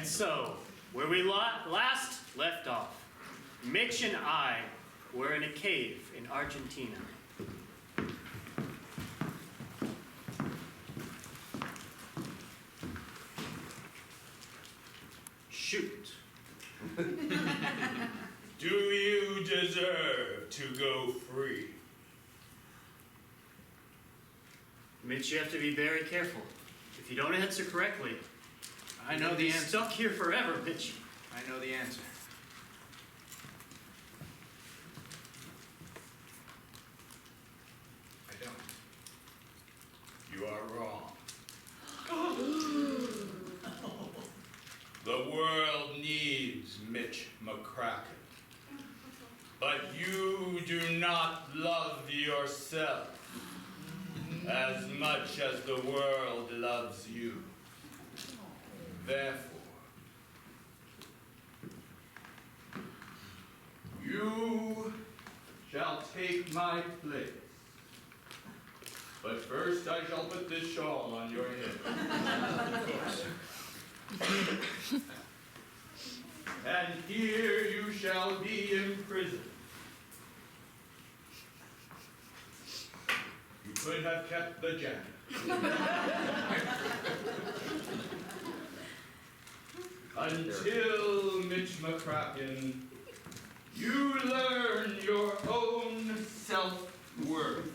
And so, where we last left off, Mitch and I were in a cave in Argentina. Shoot. Do you deserve to go free? Mitch, you have to be very careful. If you don't answer correctly, I know the you'll be answer. stuck here forever, Mitch. I know the answer. I don't. You are wrong. The world needs Mitch McCracken. But you do not love yourself as much as the world loves you. Therefore, you shall take my place. But first I shall put this shawl on your head. Of course. And here you shall be imprisoned. You could have kept the jacket. Until, Mitch McCracken, you learn your own self-worth.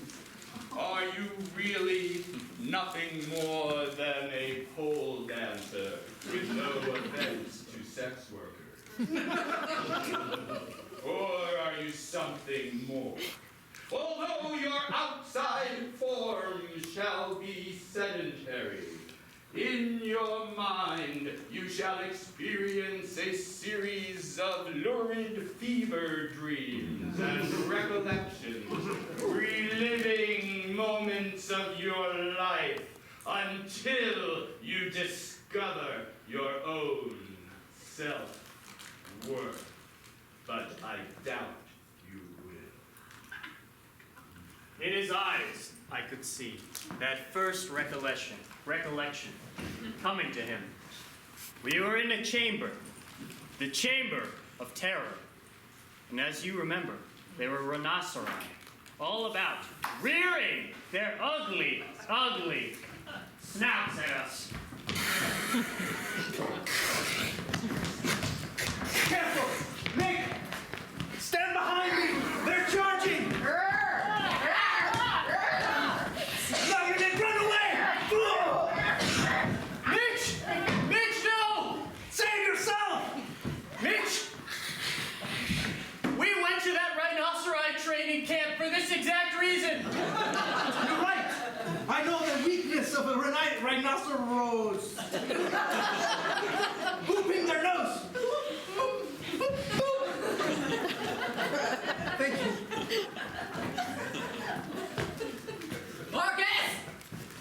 Are you really nothing more than a pole dancer with no offense to sex workers? Or are you something more? Although your outside form shall be sedentary, in your mind you shall experience a series of lurid fever dreams and recollections, reliving moments of your life until you discover your own self-worth. But I doubt you will. In his eyes, I could see that first recollection coming to him. We were in a chamber, the chamber of terror. And as you remember, there were rhinoceri all about, rearing their ugly, ugly snouts at us. Careful! Nick! Stand behind me! They're charging! No, you didn't run away! Fool! Mitch! Mitch, no! Save yourself! Mitch! We went to that rhinoceri training camp for this exact reason. You're right! I know the weakness of a rhinoceros. Booping their nose! Thank you. Marcus!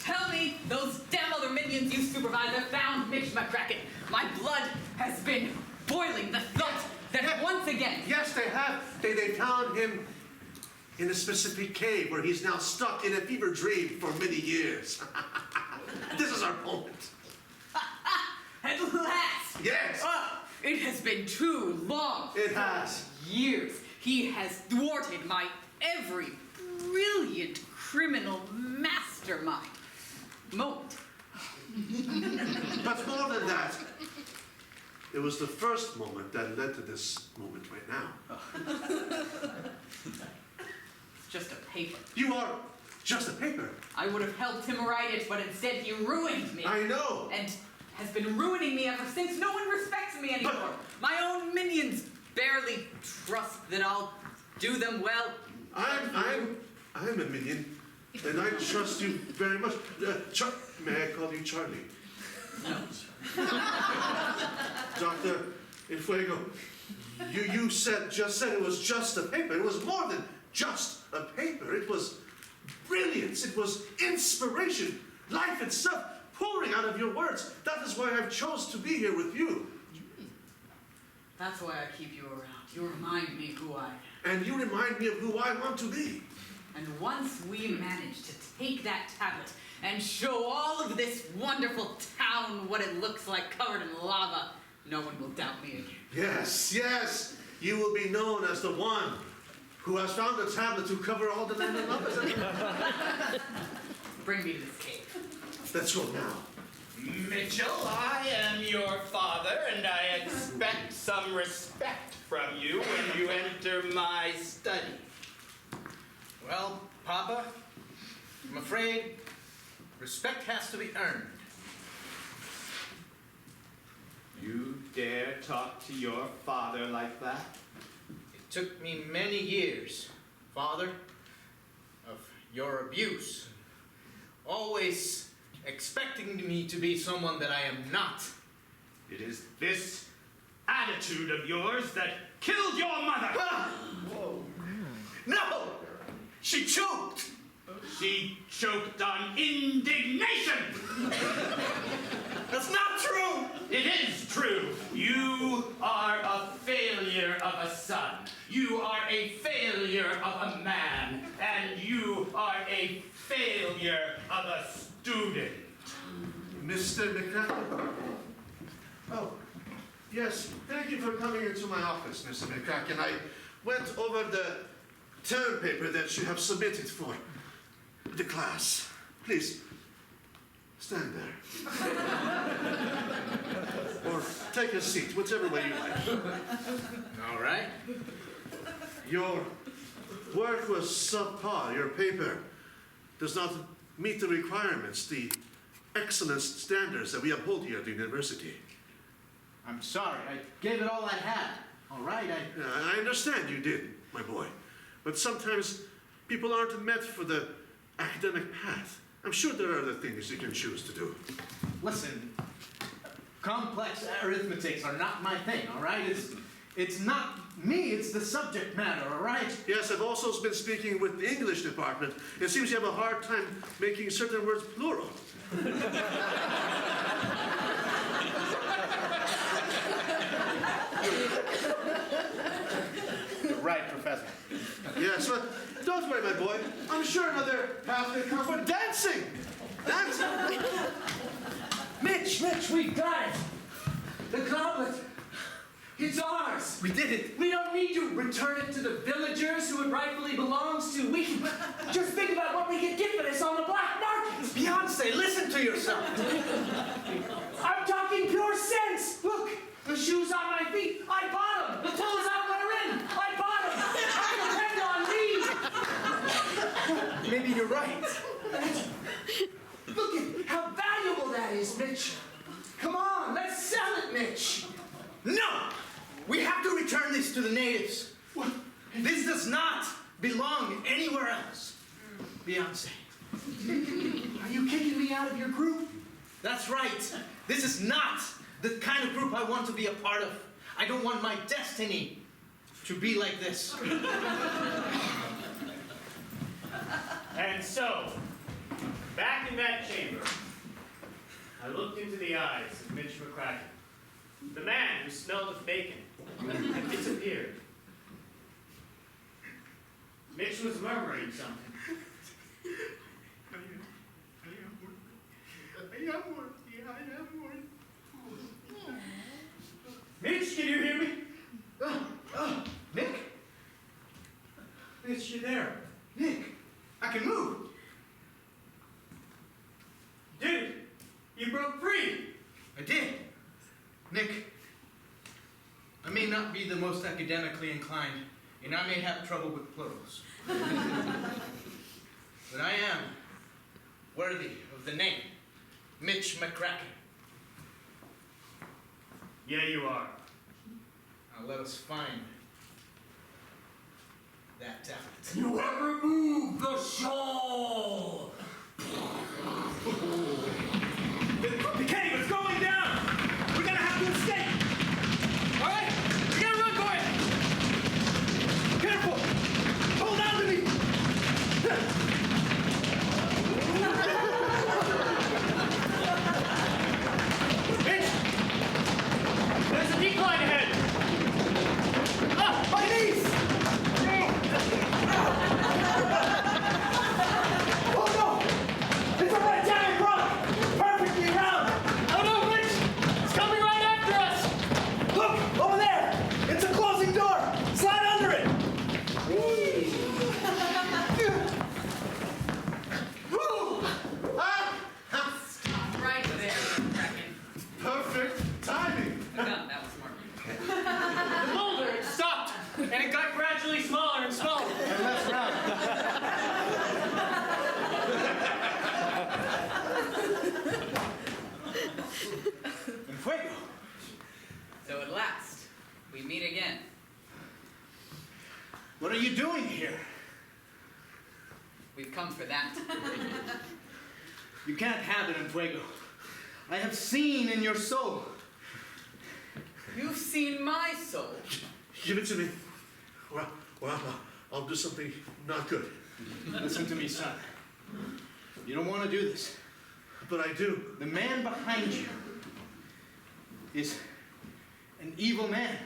Tell me those damn other minions you supervise have found Mitch McCracken. My blood has been boiling. The thought that once again... Yes, they have. They found him in a specific cave where he's now stuck in a fever dream for many years. This is our moment. At last! Yes. It has been too long. It has. Years. He has thwarted my every brilliant criminal mastermind. Moment. But more than that, it was the first moment that led to this moment right now. It's just a paper. You are just a paper. I would have helped him write it, but instead he ruined me. I know. And has been ruining me ever since. No one respects me anymore. My own minions barely trust that I'll do them well. I'm a minion, and I trust you very much. May I call you Charlie? No. Dr. Infuego, you just said it was just a paper. It was more than just a paper. It was brilliance. It was inspiration. Life itself pouring out of your words. That is why I've chose to be here with you. That's why I keep you around. You remind me who I am. And you remind me of who I want to be. And once we manage to take that tablet and show all of this wonderful town what it looks like covered in lava, No one will doubt me again. Yes, yes, you will be known as the one who has found a tablet to cover all the land and lovers. Bring me to this cave. Let's go now. Mitchell, I am your father, and I expect some respect from you when you enter my study. Well, Papa, I'm afraid respect has to be earned. You dare talk to your father like that? It took me many years, Father, of your abuse. Always expecting me to be someone that I am not. It is this attitude of yours that killed your mother. No! She choked! She choked on indignation. That's not true! It is true. You are a failure of a son. You are a failure of a man. And you are a failure of a student. Mr. McCracken? Oh, yes, thank you for coming into my office, Mr. McCracken. I went over the term paper that you have submitted for the class. Please, stand there. Or take a seat, whichever way you like. All right. Your work was subpar. Your paper does not meet the requirements, the excellence standards that we uphold here at the university. I'm sorry. I gave it all I had. All right, Yeah, I understand you did, my boy. But sometimes people aren't meant for the academic path. I'm sure there are other things you can choose to do. Listen, complex arithmetics are not my thing, all right? It's not me, it's the subject matter, all right? Yes, I've also been speaking with the English department. It seems you have a hard time making certain words plural. you're right, Professor. Yes, but don't worry, my boy. I'm sure another path will come for dancing. Dancing. Mitch, we've got it! The goblet! It's ours! We did it. We don't need to return it to the villagers who it rightfully belongs to. We can just think about what we can get for this on the black market. Beyonce, listen to yourself. I'm talking pure sense. Look, the shoes on my feet, I bought them. The clothes I'm wearing, I bought them. I depend on me. Maybe you're right. Look at how valuable that is, Mitch. Come on, let's sell it, Mitch. No! We have to return this to the natives. This does not belong anywhere else. Beyonce. Are you kicking me out of your group? That's right. This is not the kind of group I want to be a part of. I don't want my destiny to be like this. And so, back in that chamber, I looked into the eyes of Mitch McCracken. The man who smelled of bacon had disappeared. Mitch was murmuring something. Mitch, can you hear me? Nick? Mitch, you there? Nick, I can move. Dude, you broke free. I did. Nick, I may not be the most academically inclined, and I may have trouble with plurals. But I am worthy of the name, Mitch McCracken. Yeah, you are. Now let us find that talent. You have removed the shawl! The cave is going down! We're gonna have to escape! All right? We gotta run for it! Careful! Hold on to me! Mitch! There's a decline ahead! Ah, my knees! progressively smaller and smaller. And less round. And fuego. So at last, we meet again. What are you doing here? We've come for that. You can't have it in fuego. I have seen in your soul. You've seen my soul. Give it to me. Well, I'll do something not good. Listen to me, son. You don't want to do this. But I do. The man behind you is an evil man.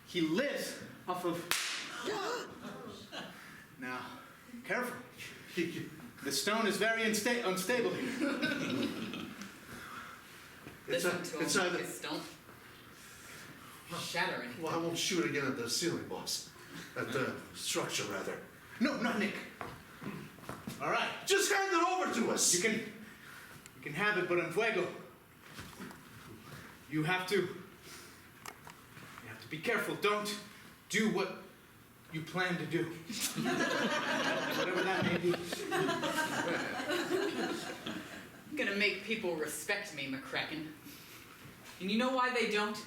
He lives off of... Now, careful. The stone is very unstable here. Listen to him, it's either... Marcus. Don't shatter anything. Well, I won't shoot again at the ceiling, boss. At the structure, rather. No, not Nick. All right. Just hand it over to us. You can have it, but in fuego, you have to be careful. Don't do what you plan to do. Whatever that may be. I'm gonna make people respect me, McCracken. And you know why they don't?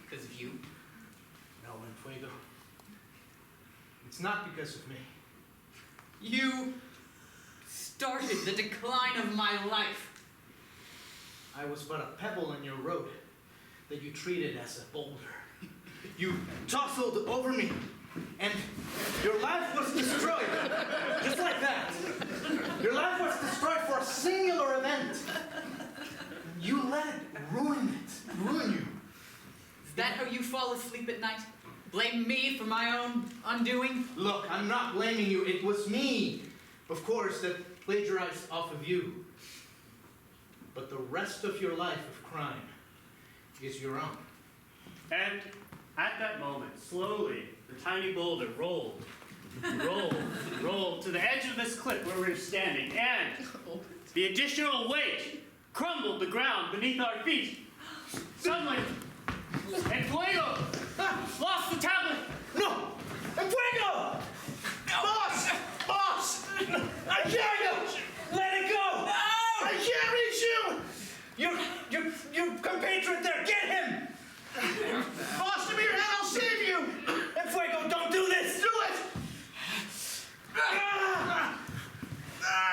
Because of you. No, in fuego. It's not because of me. You started the decline of my life. I was but a pebble in your road that you treated as a boulder. You tussled over me, and your life was destroyed. Just like that. Your life was destroyed for a singular event. You let it ruin you. Is that how you fall asleep at night? Blame me for my own undoing? Look, I'm not blaming you. It was me, of course, that plagiarized off of you. But the rest of your life of crime is your own. And at that moment, slowly, the tiny boulder rolled to the edge of this cliff where we were standing, and the additional weight crumbled the ground beneath our feet. Suddenly, and Fuego lost the tablet. No! En fuego! Boss! Boss! I can't! Let it go! No! I can't reach you! Your compatriot there, get him! Boss, give me your hand, I'll save you! En fuego, don't do this! Do it!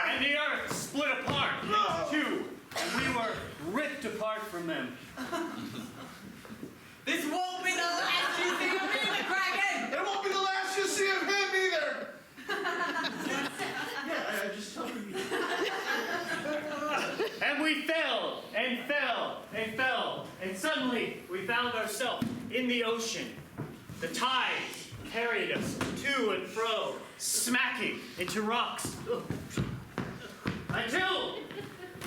And the earth split apart into two, and we were ripped apart from them. This won't be the last you see of me, McCracken! It won't be the last you see of him either. Yeah, I just told you. And we fell, and fell, and fell, and suddenly we found ourselves in the ocean. The tide carried us to and fro, smacking into rocks. Until,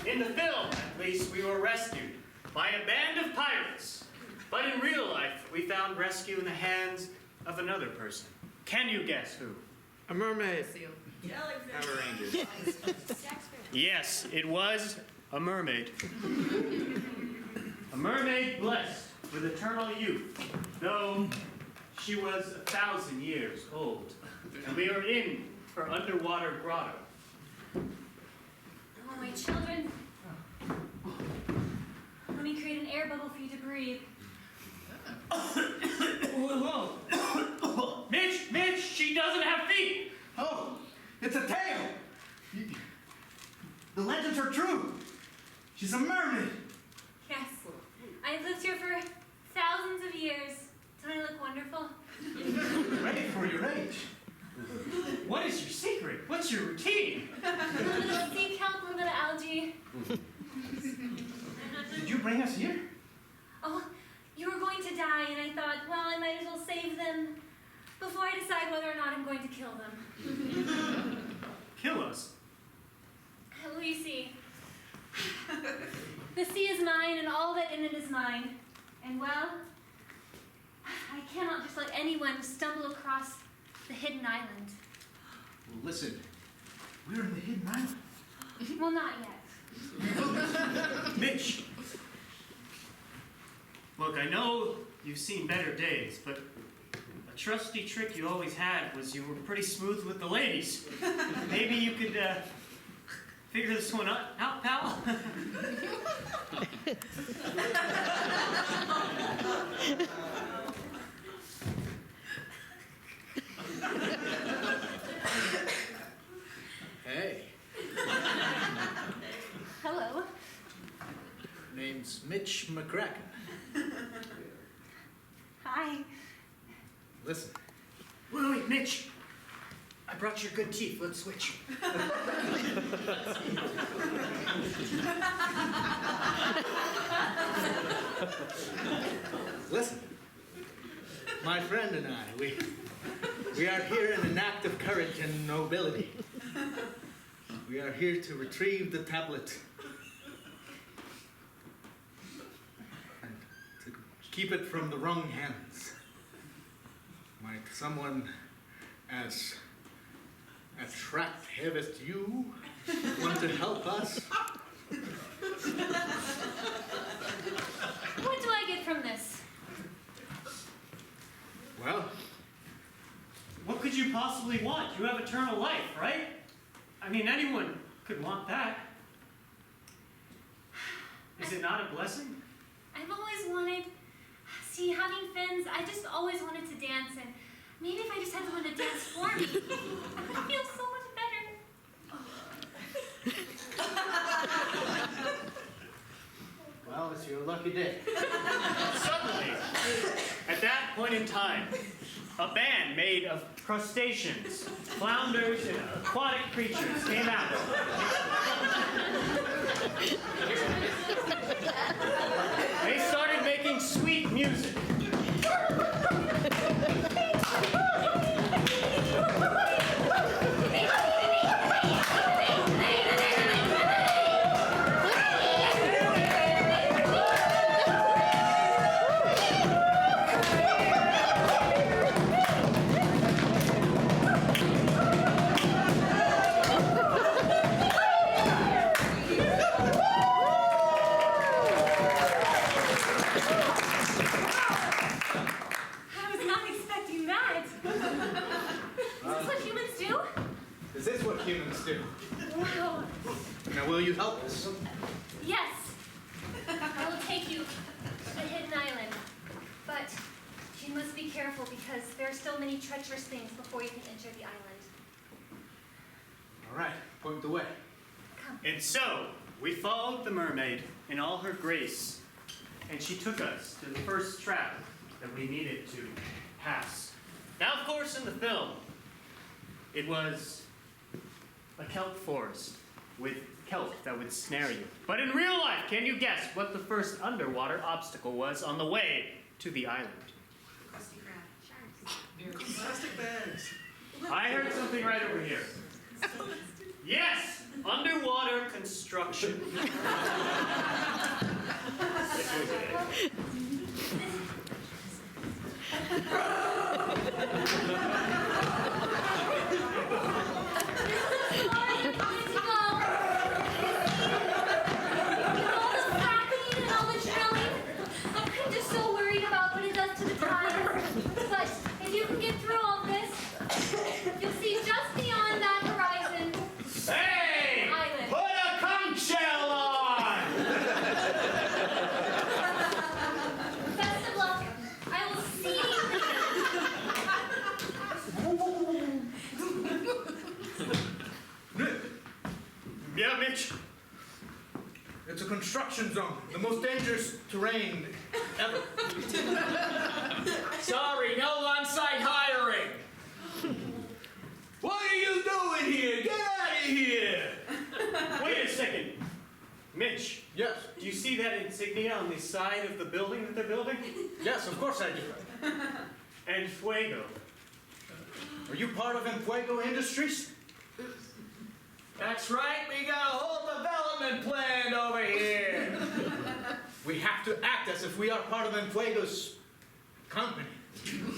in the film at least, we were rescued by a band of pirates. But in real life, we found rescue in the hands of another person. Can you guess who? A mermaid. Power Rangers. Yes, it was a mermaid. A mermaid blessed with eternal youth, though she was 1,000 years old. And we are in her underwater grotto. Oh, my children. Let me create an air bubble for you to breathe. Mitch, she doesn't have feet. Oh, it's a tale! The legends are true! She's a mermaid! Yes. I've lived here for thousands of years. Don't I look wonderful? Ready for your age. What is your secret? What's your routine? A little bit of sea kelp, a little bit of algae. Did you bring us here? Oh, you were going to die, and I thought, well, I might as well save them before I decide whether or not I'm going to kill them. Kill us. Well, you see, the sea is mine, and all that in it is mine. And, well, I cannot just let anyone stumble across the hidden island. Well, listen, we're in the hidden island. Well, not yet. Mitch. Look, I know you've seen better days, but trusty trick you always had was you were pretty smooth with the ladies. Maybe you could figure this one out, pal? Hey, Hello. name's Mitch McCracken. Hi. Listen, Wait, Mitch. I brought your good teeth. Let's switch. listen. My friend and I, we are here in an act of courage and nobility. We are here to retrieve the tablet and to keep it from the wrong hands. Might someone as attractive as you want to help us? What do I get from this? Well, What could you possibly want? You have eternal life, right? I mean, anyone could want that. Is it not a blessing? I've always wanted, see, having fins, I just always wanted to dance, and maybe if I just had someone to dance for me, I would feel so much better. Well, it's your lucky day. Suddenly, at that point in time, a band made of crustaceans, flounders, and aquatic creatures came out. They started making sweet music. I was not expecting that. Is this what humans do? this is what humans do. Wow. Now, will you help us? Yes. I will take you to the hidden island. But you must be careful because there are still many treacherous things before you can enter the island. All right, point the way. Come. And so, we followed the mermaid in all her grace, and she took us to the first trap that we needed to pass. Now, of course, in the film, it was a kelp forest with kelp that would snare you. But in real life, can you guess what the first underwater obstacle was on the way to the island? Krusty Krab. Plastic bags. I heard something right over here. Yes, underwater construction. I'm just so worried about what it does to the tires. But if you can get through all this, you'll see just beyond that horizon. Hey! Island. Put a conch shell on! Best of luck. I will see Yeah, Mitch. It's a construction zone, the most dangerous terrain ever. Sorry, no on-site hiring. What are you doing here? Get out of here! Wait a second. Mitch, Yes, do you see that insignia on the side of the building that they're building? yes, of course I do. And Fuego. Are you part of Enfuego Industries? That's right, we got a whole development plan over here. We have to act as if we are part of Enfuego's company.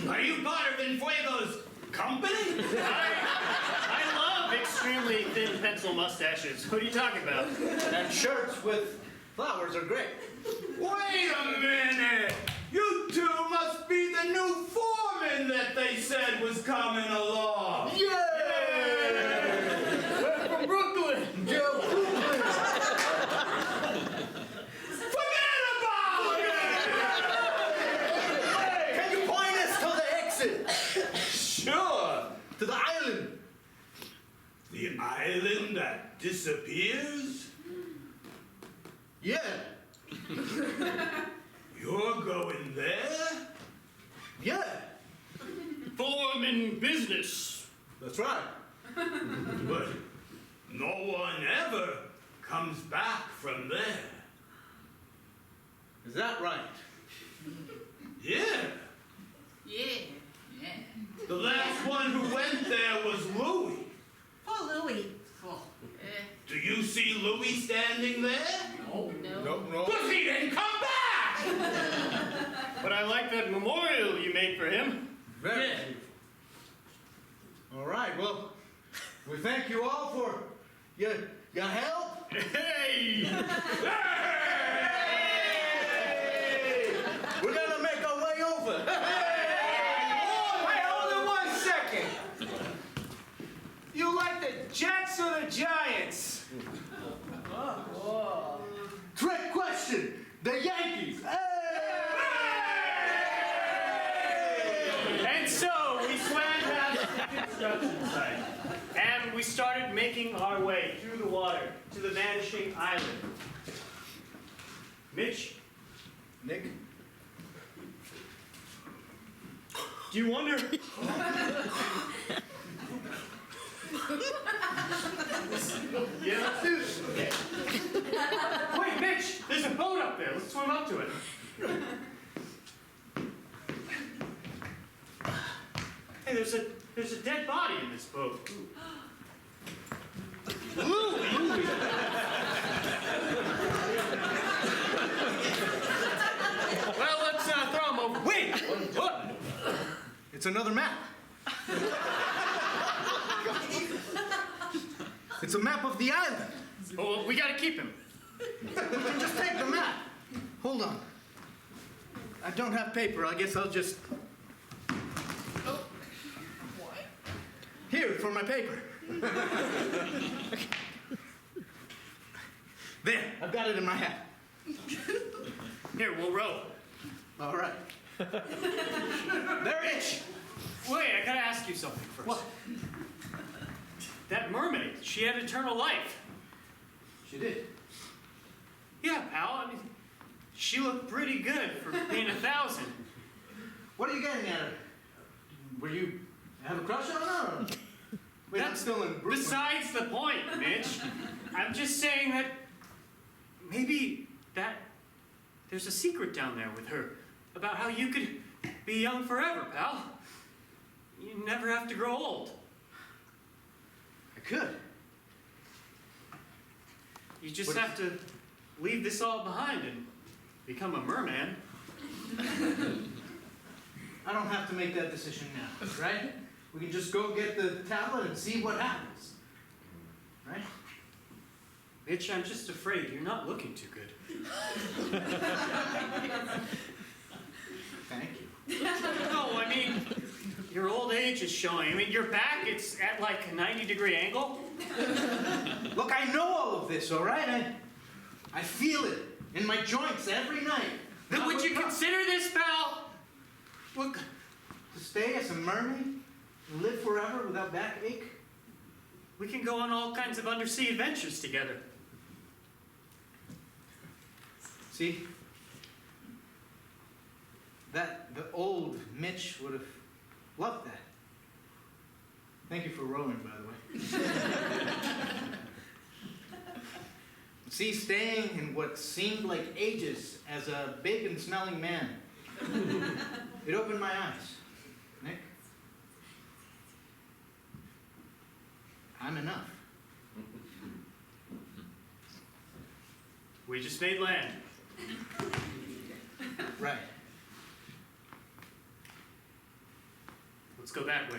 Are you part of Enfuego's company? I love extremely thin pencil mustaches. What are you talking about? And shirts with flowers are great. Wait a minute! You two must be the new foreman! woman that they said was coming along. We're from Brooklyn. Yeah, Brooklyn. Forget about it! Can you point us to the exit? Sure. To the island. The island that disappears? Yeah. You're going there? Yeah. Foreman business. That's right. But no one ever comes back from there. Is that right? Yeah. Yeah. The last one who went there was Louis. Poor Louie. Oh, Do you see Louis standing there? no. No. Because he didn't come back! But I like that memorial you made for him. Very beautiful. All right, well, we thank you all for your help. Hey! Hey! We're gonna make our way over. Hey, hold on 1 second. You like the Jets or the Giants? Trick question. The Yankees. Hey! And so we swam past the construction site, and we started making our way through the water to the vanishing island. Mitch, Nick? do you wonder? Yeah, let's do this. Okay. Wait, Mitch, there's a boat up there. Let's swim up to it. Hey, there's a dead body in this boat. Well, let's throw him over. Wait! What? It's another map. It's a map of the island. Oh, we gotta keep him. We can just take the map. Hold on. I don't have paper. I guess I'll just... Here, for my paper. There, I've got it in my hat. Here, we'll row. All right. There it is. Wait, I gotta ask you something first. What? That mermaid, she had eternal life. She did. Yeah, pal. I mean, she looked pretty good for being 1,000. What are you getting at her? Were you have a crush on her? Or? Wait, I'm still in Brooklyn. Besides the point, Mitch. I'm just saying that maybe there's a secret down there with her about how you could be young forever, pal. You never have to grow old. I could. You just What- have to leave this all behind and become a merman. I don't have to make that decision now, right? We can just go get the tablet and see what happens. Right? Mitch, I'm just afraid you're not looking too good. Thank you. No, I mean, your old age is showing. I mean, your back, it's at like a 90-degree angle. Look, I know all of this, all right? I feel it in my joints every night. Then would you consider this, pal? Look, To stay as a mermaid and live forever without backache? we can go on all kinds of undersea adventures together. See? The old Mitch would have loved that. Thank you for rowing, by the way. See, staying in what seemed like ages as a bacon-smelling man, it opened my eyes. Nick, I'm enough. We just made land. Right. Let's go that way.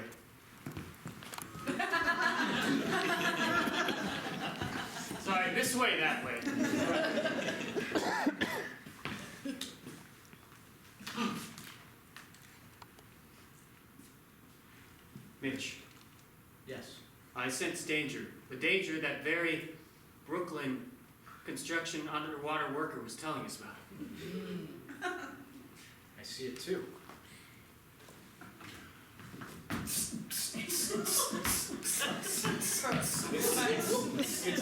Sorry, this way, that way. Mitch, Yes. I sense danger. The danger that very Brooklyn construction underwater worker was telling us about. I see it too. It's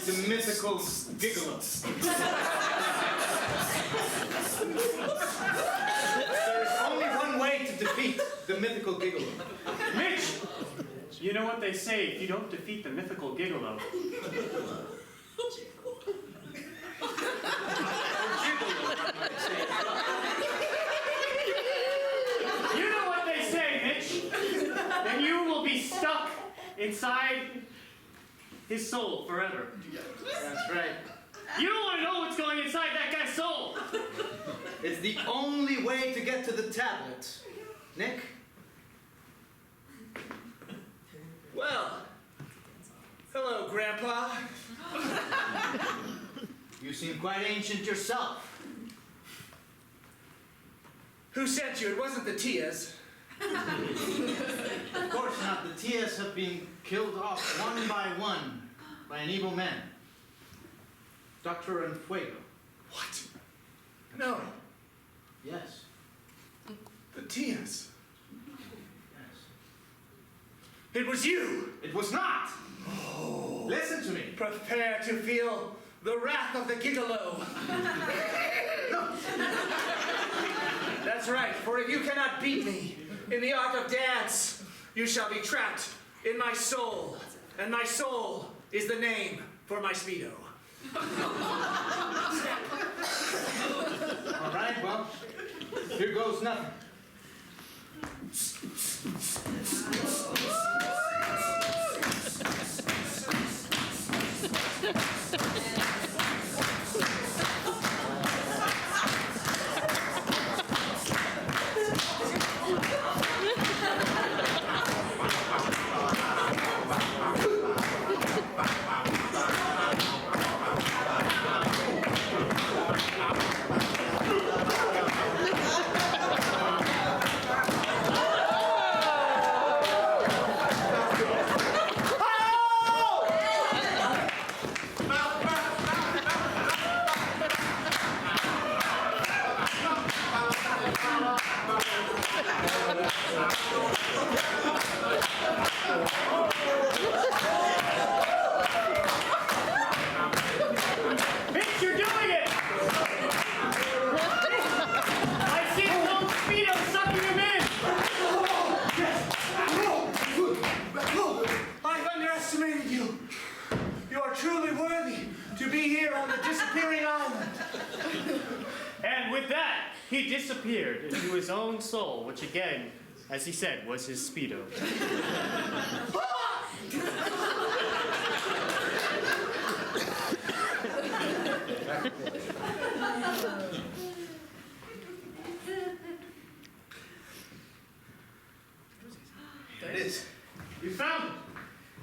the mythical gigolo. There is only one way to defeat the mythical gigolo. Mitch! You know what they say, if you don't defeat the mythical gigolo. You know what they say, Mitch? Then you will be stuck inside his soul forever. That's right. You don't want to know what's going inside that guy's soul. It's the only way to get to the tablet. Nick? Well, hello, Grandpa. You seem quite ancient yourself. Who sent you? It wasn't the Tias. Of course not. The Tias have been killed off one by one by an evil man. Dr. Enfuego. What? No, Yes. the Tias. Yes. It was you. It was not! Listen to me. Prepare to feel the wrath of the gigolo. That's right, for if you cannot beat me in the art of dance, you shall be trapped in my soul, and my soul is the name for my Speedo. All right, well, here goes nothing. Mitch, you're doing it! I see his own speedo sucking him in! I've underestimated you. You are truly worthy to be here on the disappearing island. And with that, he disappeared into his own soul, which again, as he said, was his speedo. There it is. You found it.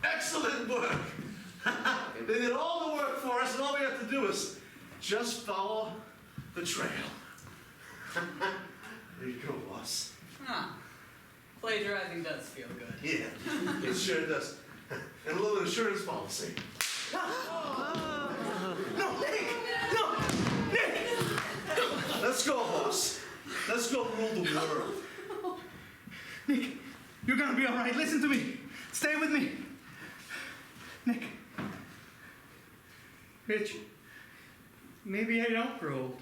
Excellent work. They did all the work for us, and all we have to do is just follow the trail. There you go, boss. Huh. Plagiarizing does feel good. Yeah, it sure does. And a little insurance policy. No, Nick! No! Nick! Let's go, boss. Let's go rule the world. Nick, you're gonna be all right. Listen to me. Stay with me. Nick. Mitch, maybe I don't grow old.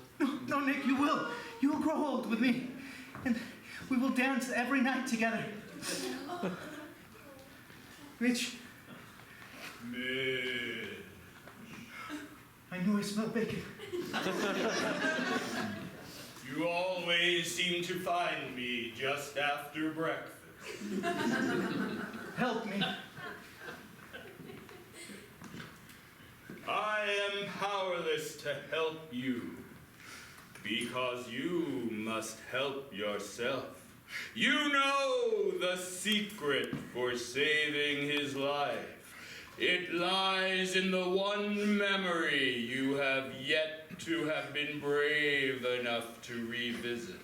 No, Nick, you will. You will grow old with me. And we will dance every night together. Mitch, I knew I smelled bacon. You always seem to find me just after breakfast. Help me. I am powerless to help you, because you must help yourself. You know the secret for saving his life. It lies in the one memory you have yet to have been brave enough to revisit.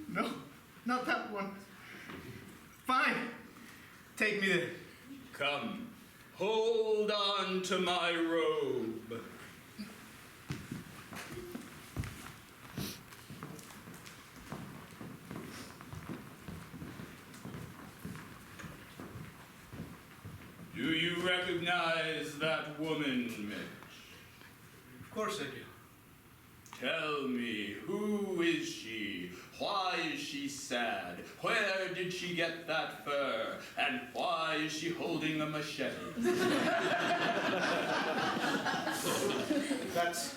No, not that one. Fine. Take me there. Come, hold on to my robe. Do you recognize that woman, Mitch? Of course I do. Tell me, who is she? Why is she sad? Where did she get that fur? And why is she holding a machete? That's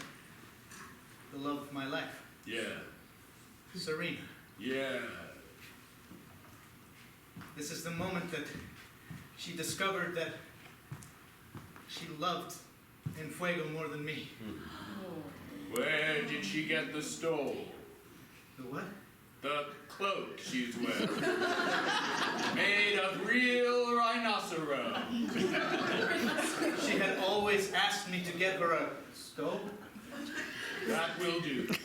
the love of my life, Yeah, Serena. yeah. This is the moment that she discovered that she loved Enfuego more than me. Where did she get the stole? The what? The cloak she's wearing. Made of real rhinoceros. She had always asked me to get her a stove. That will do. But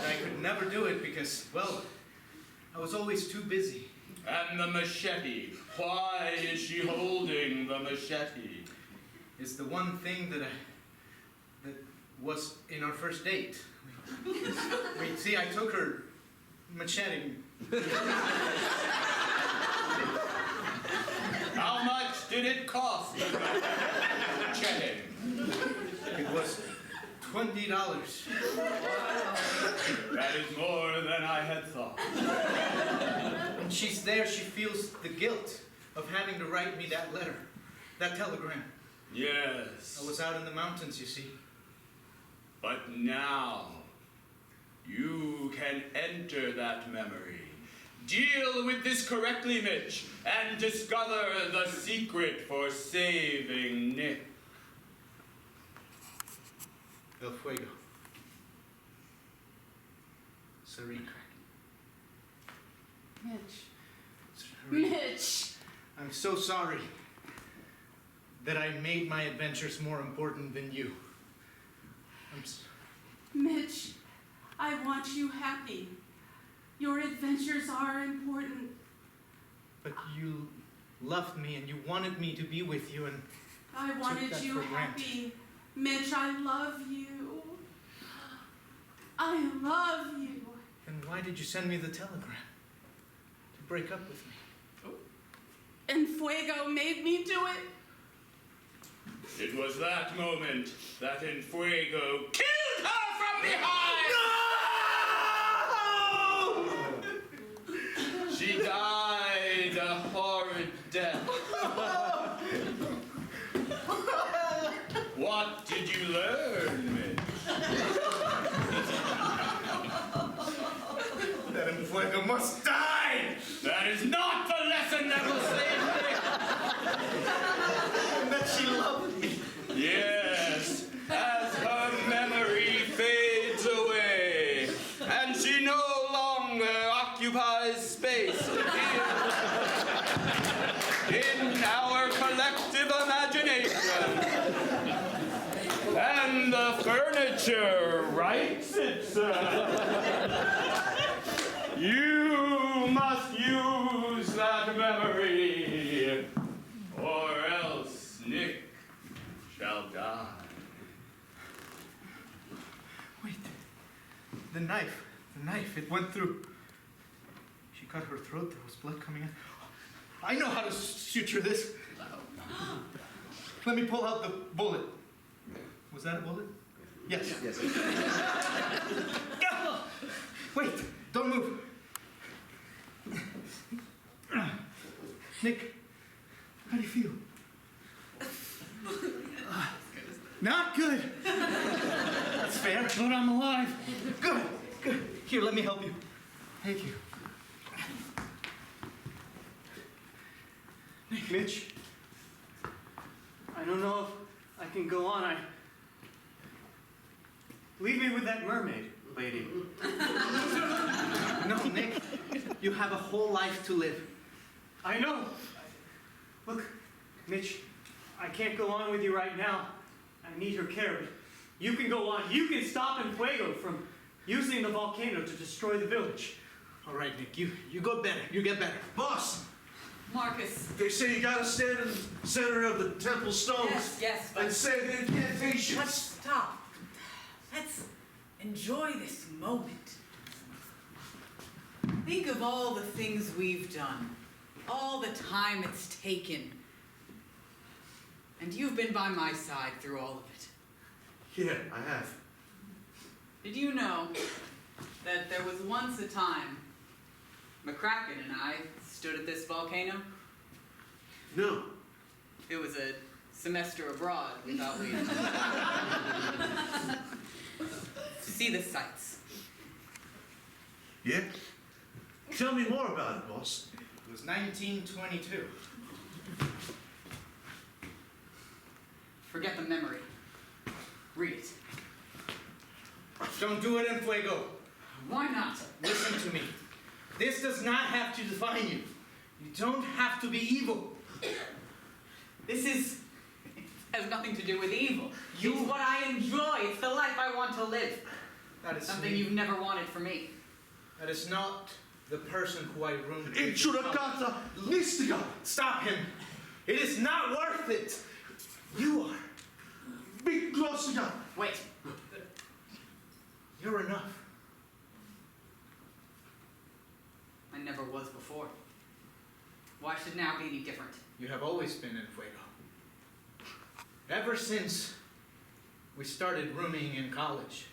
I could never do it because, well, I was always too busy. And the machete. Why is she holding the machete? It's the one thing that was in our first date. See, I took her machete. How much did it cost? Machete. It was $20. That is more than I had thought. And she's there, she feels the guilt of having to write me that letter, that telegram. Yes. I was out in the mountains, you see. But now, you can enter that memory. Deal with this correctly, Mitch, and discover the secret for saving Nick. El Fuego. Serena. Mitch. Serena. Mitch! I'm so sorry that I made my adventures more important than you. Mitch, I want you happy. Your adventures are important. But you loved me and you wanted me to be with you, and I wanted that you for granted. happy. Mitch, I love you. I love you. then why did you send me the telegram? To break up with me? And Fuego made me do it. It was that moment that Enfuego killed her from behind! No! She died a horrid death. What did you learn, Mitch? That Enfuego must die! That is not the lesson that will save Nick! And that she loved me. Yes, as her memory fades away, and she no longer occupies space in our collective imagination, and the furniture writes itself. You must use that memory, or else Nick shall die. Wait. The knife, it went through. She cut her throat, there was blood coming out. I know how to suture this. Let me pull out the bullet. Was that a bullet? Yes. Yes. Wait, don't move. Nick, how do you feel? Not good. That's fair. But I'm alive. Good. Here, let me help you. Thank you. Mitch, I don't know if I can go on. Leave me with that mermaid lady. No, Nick. You have a whole life to live. I know. Look, Mitch, I can't go on with you right now. I need her care, but you can go on. You can stop Enfuego from using the volcano to destroy the village. All right, Nick. You go better. You get better. Boss! Mark, Marcus. They say you gotta stand in the center of the temple stones Yes, and but say the incantations. let's stop. Let's enjoy this moment. Think of all the things we've done, all the time it's taken. And you've been by my side through all of it. Yeah, I have. Did you know that there was once a time McCracken and I stood at this volcano? No. It was a semester abroad without leave. To see the sights. Yeah? Tell me more about it, boss. It was 1922. Forget the memory. Read it. Don't do it in Fuego. Why not? Listen to me. This does not have to define you. You don't have to be evil. This has nothing to do with evil. It's what I enjoy. It's the life I want to live. That is Something you've never wanted for me. That is not the person who I ruined. Intrudicata mystica. Stop him. It is not worth it. You are. Be close enough. Wait. You're enough. I never was before. Why should now be any different? You have always been in Fuego. Ever since we started rooming in college,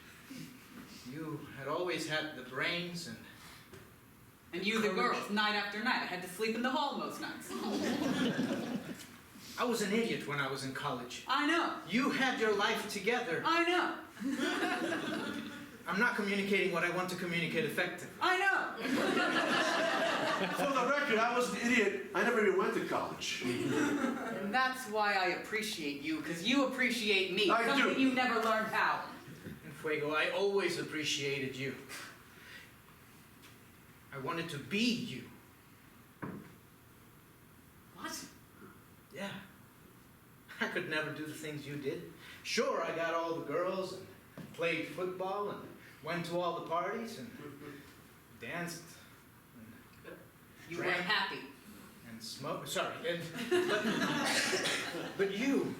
you had always had the brains And you, the Courage. girls, night after night. I had to sleep in the hall most nights. I was an idiot when I was in college. I know. You had your life together. I know. I'm not communicating what I want to communicate effectively. I know. For the record, I was an idiot. I never even went to college. And that's why I appreciate you, because you appreciate me. I something do. you never learned how. In Fuego, I always appreciated you. I wanted to be you. What? Yeah. I could never do the things you did. Sure, I got all the girls and played football and went to all the parties and danced You weren't happy. and smoked. Sorry, but you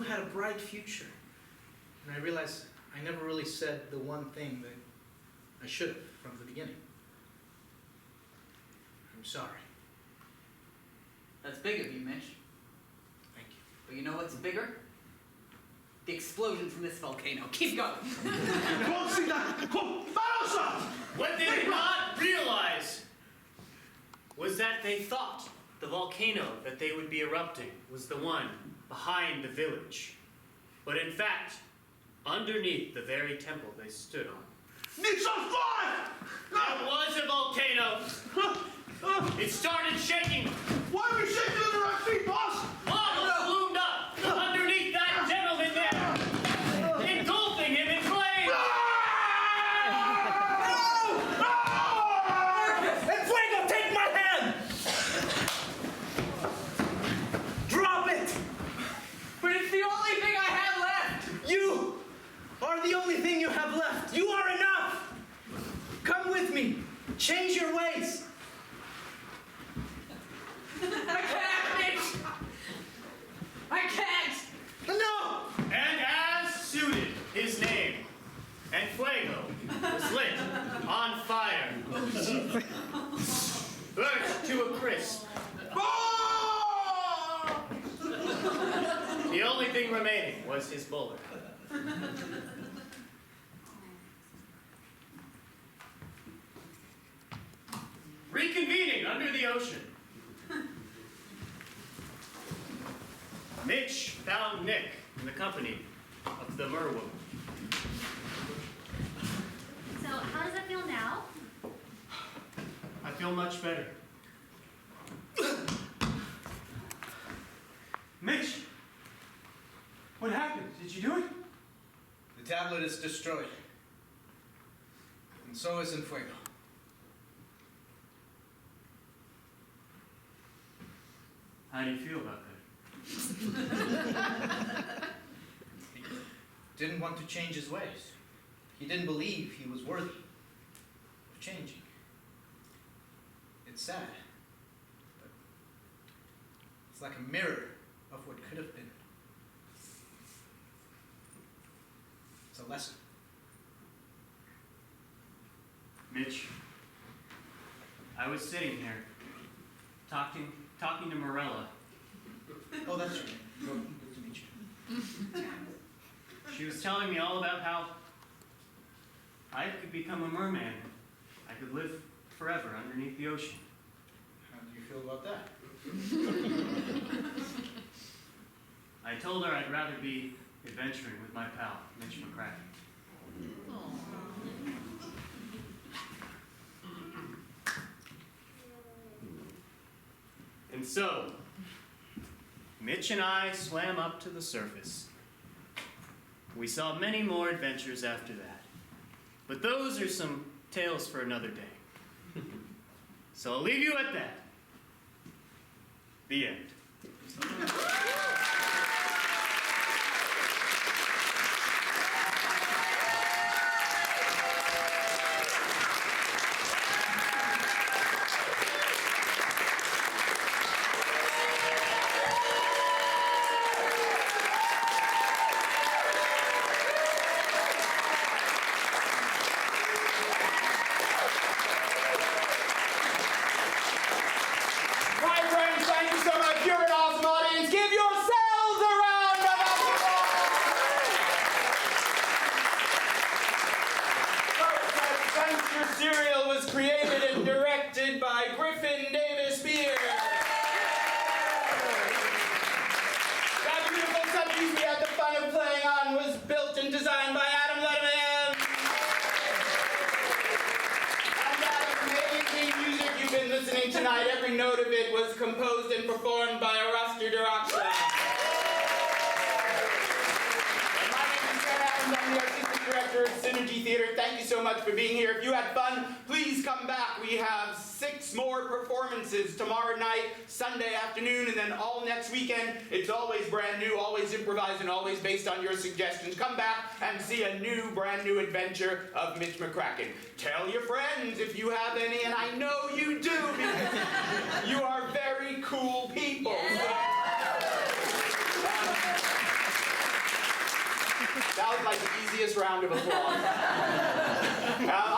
had a bright future. And I realized I never really said the one thing that I should have from the beginning. I'm sorry. That's big of you, Mitch. Thank you. But you know what's bigger? The explosion from this volcano. Keep going. What they did not realize was that they thought the volcano that they would be erupting was the one behind the village. But in fact, underneath the very temple they stood on, It's on fire! there was a volcano. It started shaking. Why are we shaking under our feet, boss? Lava loomed up underneath that gentleman there, engulfing him in flames. And Fuego, take my hand! Drop it! But it's the only thing I have left. You are the only thing you have left. You are enough! Come with me. Change your ways. I can't, Mitch. I can't. No! And as suited his name, and Fuego was lit on fire, burnt to a crisp. The only thing remaining was his bullet. Reconvening under the ocean, Mitch found Nick in the company of the merwoman. So, how does that feel now? I feel much better. Mitch, what happened? Did you do it? The tablet is destroyed. And so is in Fuego. How do you feel about that? He didn't want to change his ways. He didn't believe he was worthy of changing. It's sad, but like a mirror of what could have been. It's a lesson. Mitch, I was sitting here, talking to Morella. Oh, that's right. Well, good to meet you. She was telling me all about how I could become a merman. I could live forever underneath the ocean. How do you feel about that? I told her I'd rather be adventuring with my pal, Mitch McCracken. And so, Mitch and I swam up to the surface. We saw many more adventures after that. But those are some tales for another day. So I'll leave you at that. The end. My friends, thank you so much. You're an awesome audience. Give yourselves a round of applause. Adventure Serial was created and directed by Griffin Davis Beer. That beautiful set piece we had the fun of playing on was built and designed by Adam Letterman. And that amazing music you've been listening tonight, every note of it was composed and performed by Rusty Duraksha. My name is Ken Adams. I'm the artistic director of Synergy Theater. Thank you so much for being here. If you had fun, please come back. We have 6 more performances tomorrow night, Sunday afternoon, and then all next weekend. It's always brand new, always improvised, and always based on your suggestions. Come back and see a new, brand new adventure of Mitch McCracken. Tell your friends if you have any, and I know you do, because you are very cool people. That was like the easiest round of applause.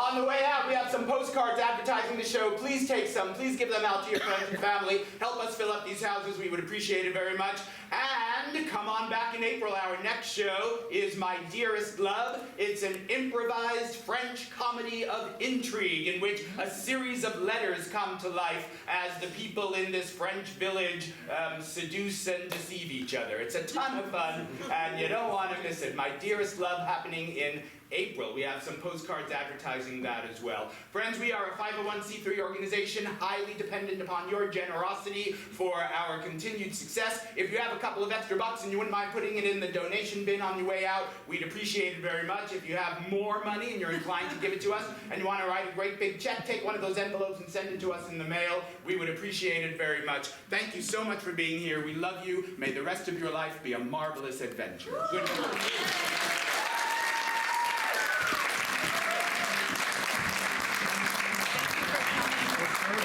On the way out, we have some postcards advertising the show. Please take some. Please give them out to your friends and family. Help us fill up these houses. We would appreciate it very much. And come on back in April. Our next show is My Dearest Love. It's an improvised French comedy of intrigue in which a series of letters come to life as the people in this French village seduce and deceive each other. It's a ton of fun, and you don't want to miss it. My Dearest Love happening in April. We have some postcards advertising that as well. Friends, we are a 501c3 organization, highly dependent upon your generosity for our continued success. If you have a couple of extra bucks and you wouldn't mind putting it in the donation bin on your way out, we'd appreciate it very much. If you have more money and you're inclined to give it to us and you want to write a great big check, take one of those envelopes and send it to us in the mail. We would appreciate it very much. Thank you so much for being here. We love you. May the rest of your life be a marvelous adventure. Good night.